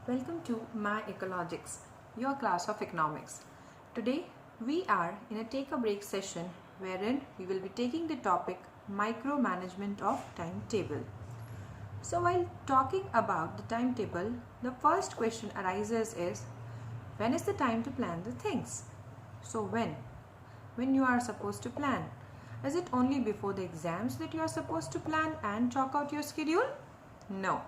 Welcome to My Ecologics, your class of economics. Today we are in a take a break session wherein we will be taking the topic micromanagement of timetable. So while talking about the timetable, the first question arises is when is the time to plan the things? So when you are supposed to plan? Is it only before the exams that you are supposed to plan and chalk out your schedule? No.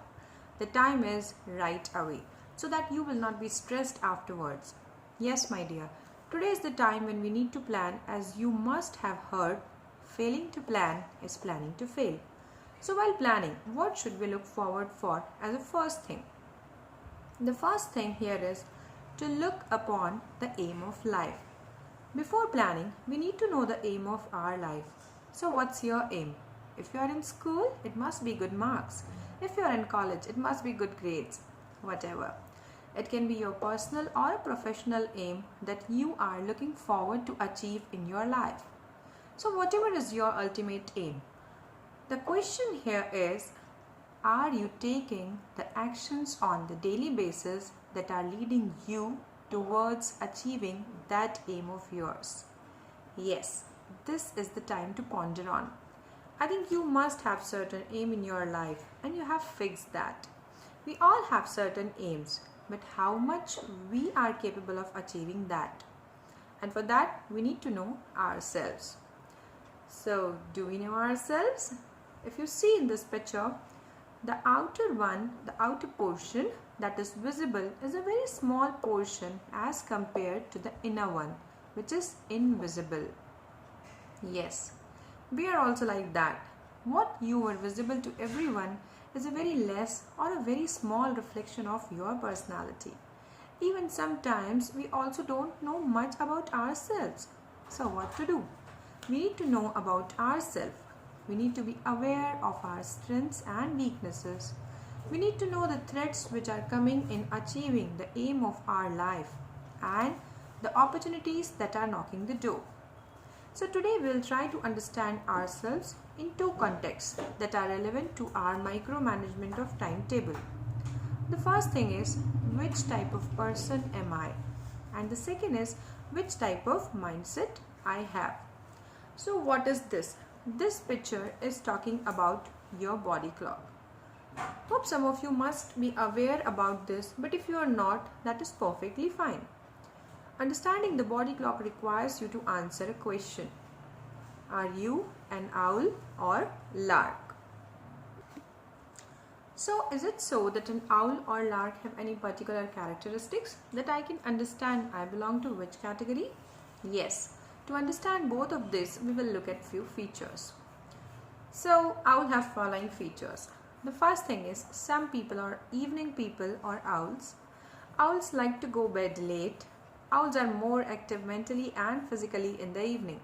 The time is right away so that you will not be stressed afterwards. Yes, my dear, today is the time when we need to plan, as you must have heard, failing to plan is planning to fail. So while planning, what should we look forward for as a first thing? The first thing here is to look upon the aim of life. Before planning, we need to know the aim of our life. So what's your aim? If you are in school, it must be good marks. If you are in college, it must be good grades. Whatever. It can be your personal or professional aim that you are looking forward to achieve in your life. So whatever is your ultimate aim, the question here is, are you taking the actions on the daily basis that are leading you towards achieving that aim of yours? Yes, this is the time to ponder on. I think you must have certain aim in your life and you have fixed that. We all have certain aims, but how much we are capable of achieving that? And for that, we need to know ourselves. So, do we know ourselves? If you see in this picture, the outer portion that is visible is a very small portion as compared to the inner one, which is invisible. Yes, we are also like that. What you are visible to everyone is a very less or a very small reflection of your personality. Even sometimes we also don't know much about ourselves. So what to do? We need to know about ourselves. We need to be aware of our strengths and weaknesses. We need to know the threats which are coming in achieving the aim of our life and the opportunities that are knocking the door. So today we will try to understand ourselves in two contexts that are relevant to our micromanagement of timetable. The first thing is, which type of person am I? And the second is, which type of mindset I have. So what is this? This picture is talking about your body clock. Hope some of you must be aware about this, but if you are not, that is perfectly fine. Understanding the body clock requires you to answer a question. Are you an owl or lark? So, is it so that an owl or lark have any particular characteristics that I can understand I belong to which category? Yes. To understand both of this, we will look at few features. So, owl have following features. The first thing is, some people are evening people or owls. Owls like to go bed late. Owls are more active mentally and physically in the evening.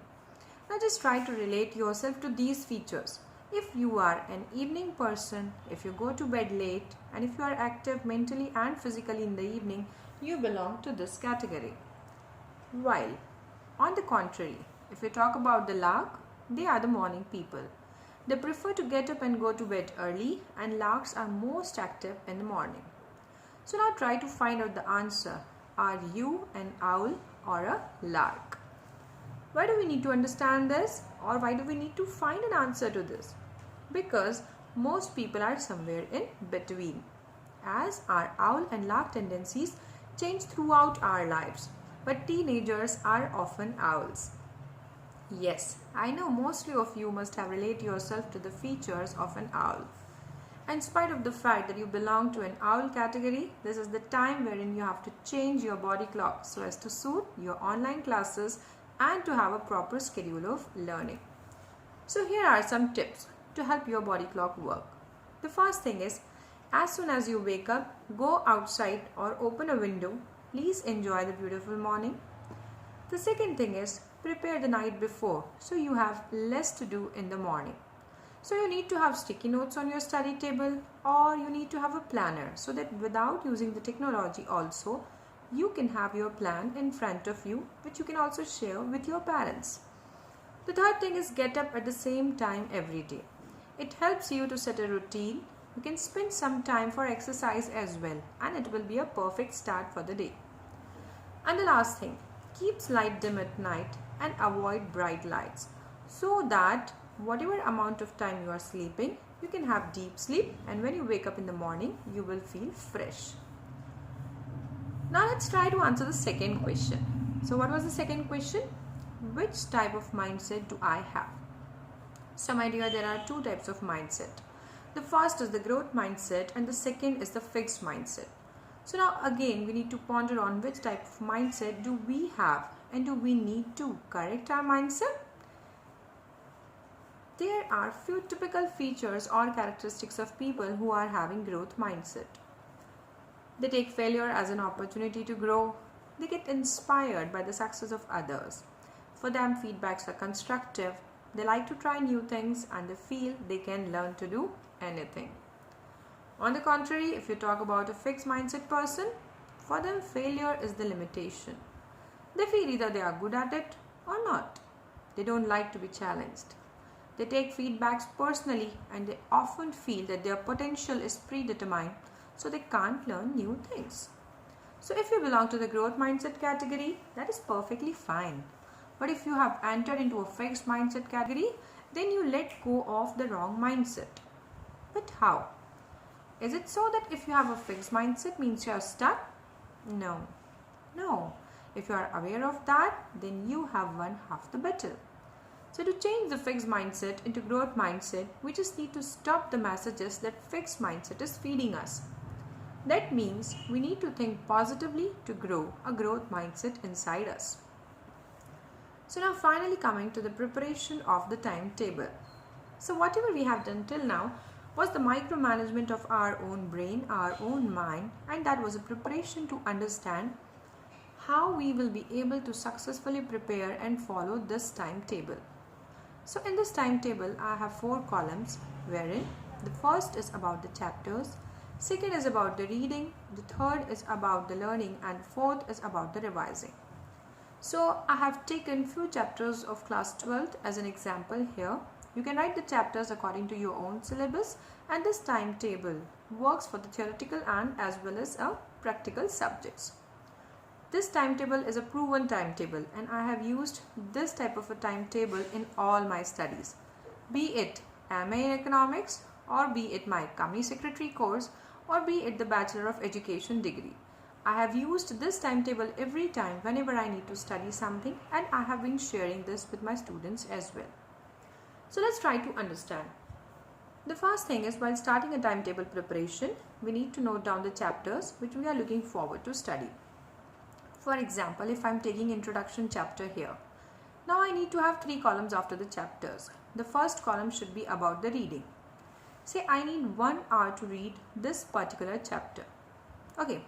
Now just try to relate yourself to these features. If you are an evening person, if you go to bed late, and if you are active mentally and physically in the evening, you belong to this category. While, on the contrary, if we talk about the lark, they are the morning people. They prefer to get up and go to bed early, and larks are most active in the morning. So now try to find out the answer. Are you an owl or a lark? Why do we need to understand this, or why do we need to find an answer to this? Because most people are somewhere in between, as our owl and lark tendencies change throughout our lives, but teenagers are often owls. Yes, I know mostly of you must have related yourself to the features of an owl. In spite of the fact that you belong to an owl category, this is the time wherein you have to change your body clock so as to suit your online classes and to have a proper schedule of learning. So here are some tips to help your body clock work. The first thing is, as soon as you wake up, go outside or open a window. Please enjoy the beautiful morning. The second thing is, prepare the night before so you have less to do in the morning. So you need to have sticky notes on your study table, or you need to have a planner so that without using the technology also, you can have your plan in front of you, which you can also share with your parents. The third thing is, get up at the same time every day. It helps you to set a routine You can spend some time for exercise as well, and it will be a perfect start for the day. And the last thing, keep light dim at night and avoid bright lights so that whatever amount of time you are sleeping, you can have deep sleep, and when you wake up in the morning, you will feel fresh. Now let's try to answer the second question. So what was the second question? Which type of mindset do I have? So my dear, there are two types of mindset. The first is the growth mindset and the second is the fixed mindset. So now again we need to ponder on which type of mindset do we have and do we need to correct our mindset? There are few typical features or characteristics of people who are having growth mindset. They take failure as an opportunity to grow. They get inspired by the success of others. For them, feedbacks are constructive. They like to try new things and they feel they can learn to do anything. On the contrary, if you talk about a fixed mindset person, for them failure is the limitation. They feel either they are good at it or not. They don't like to be challenged. They take feedbacks personally and they often feel that their potential is predetermined, so they can't learn new things. So if you belong to the growth mindset category, that is perfectly fine. But if you have entered into a fixed mindset category, then you let go of the wrong mindset. But how? Is it so that if you have a fixed mindset means you are stuck? No. No. If you are aware of that, then you have won half the battle. So to change the fixed mindset into growth mindset, we just need to stop the messages that fixed mindset is feeding us. That means we need to think positively to grow a growth mindset inside us. So now finally coming to the preparation of the timetable. So whatever we have done till now was the micromanagement of our own brain, our own mind, and that was a preparation to understand how we will be able to successfully prepare and follow this timetable. So in this timetable, I have 4 columns wherein the first is about the chapters, second is about the reading, the third is about the learning, and fourth is about the revising. So I have taken few chapters of class 12th as an example here. You can write the chapters according to your own syllabus, and this timetable works for the theoretical and as well as practical subjects. This timetable is a proven timetable and I have used this type of a timetable in all my studies, be it MA in Economics or be it my Company Secretary course or be it the Bachelor of Education degree. I have used this timetable every time whenever I need to study something, and I have been sharing this with my students as well. So let's try to understand. The first thing is, while starting a timetable preparation, we need to note down the chapters which we are looking forward to study. For example, if I am taking introduction chapter here, now I need to have 3 columns after the chapters. The first column should be about the reading. Say I need 1 hour to read this particular chapter. Okay,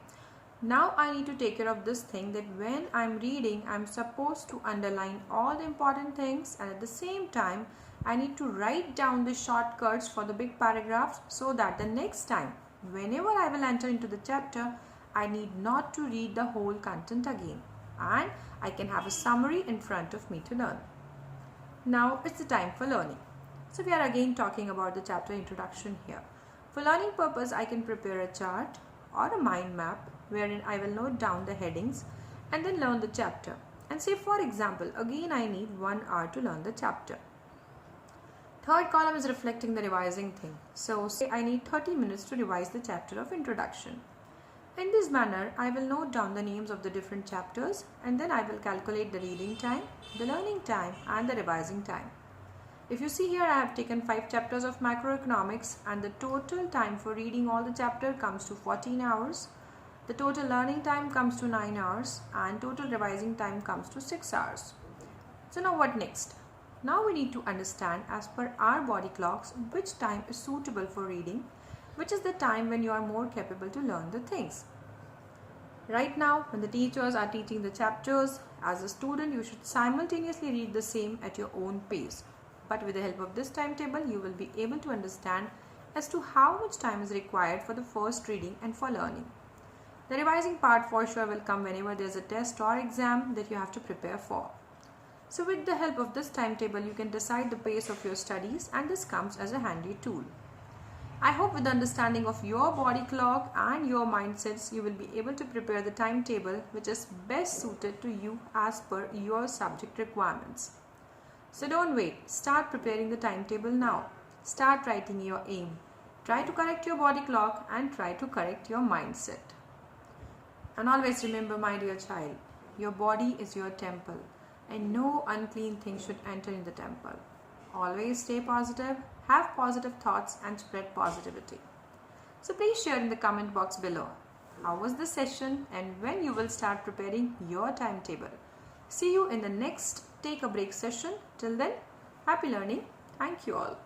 now I need to take care of this thing that when I am reading, I am supposed to underline all the important things, and at the same time I need to write down the shortcuts for the big paragraphs so that the next time whenever I will enter into the chapter, I need not to read the whole content again and I can have a summary in front of me to learn. Now it's the time for learning. So we are again talking about the chapter introduction here. For learning purpose, I can prepare a chart or a mind map wherein I will note down the headings and then learn the chapter. And say for example, again I need 1 hour to learn the chapter. Third column is reflecting the revising thing. So say I need 30 minutes to revise the chapter of introduction. In this manner, I will note down the names of the different chapters and then I will calculate the reading time, the learning time and the revising time. If you see here, I have taken 5 chapters of macroeconomics and the total time for reading all the chapter comes to 14 hours. The total learning time comes to 9 hours and total revising time comes to 6 hours. So now what next? Now we need to understand as per our body clocks which time is suitable for reading, which is the time when you are more capable to learn the things. Right now, when the teachers are teaching the chapters, as a student you should simultaneously read the same at your own pace. But with the help of this timetable, you will be able to understand as to how much time is required for the first reading and for learning. The revising part for sure will come whenever there is a test or exam that you have to prepare for. So with the help of this timetable, you can decide the pace of your studies and this comes as a handy tool. I hope with the understanding of your body clock and your mindsets, you will be able to prepare the timetable which is best suited to you as per your subject requirements. So don't wait, start preparing the timetable now. Start writing your aim. Try to correct your body clock and try to correct your mindset. And always remember, my dear child, your body is your temple and no unclean thing should enter in the temple. Always stay positive, have positive thoughts and spread positivity. So please share in the comment box below how was the session and when you will start preparing your timetable. See you in the next Take a Break session. Till then, happy learning. Thank you all.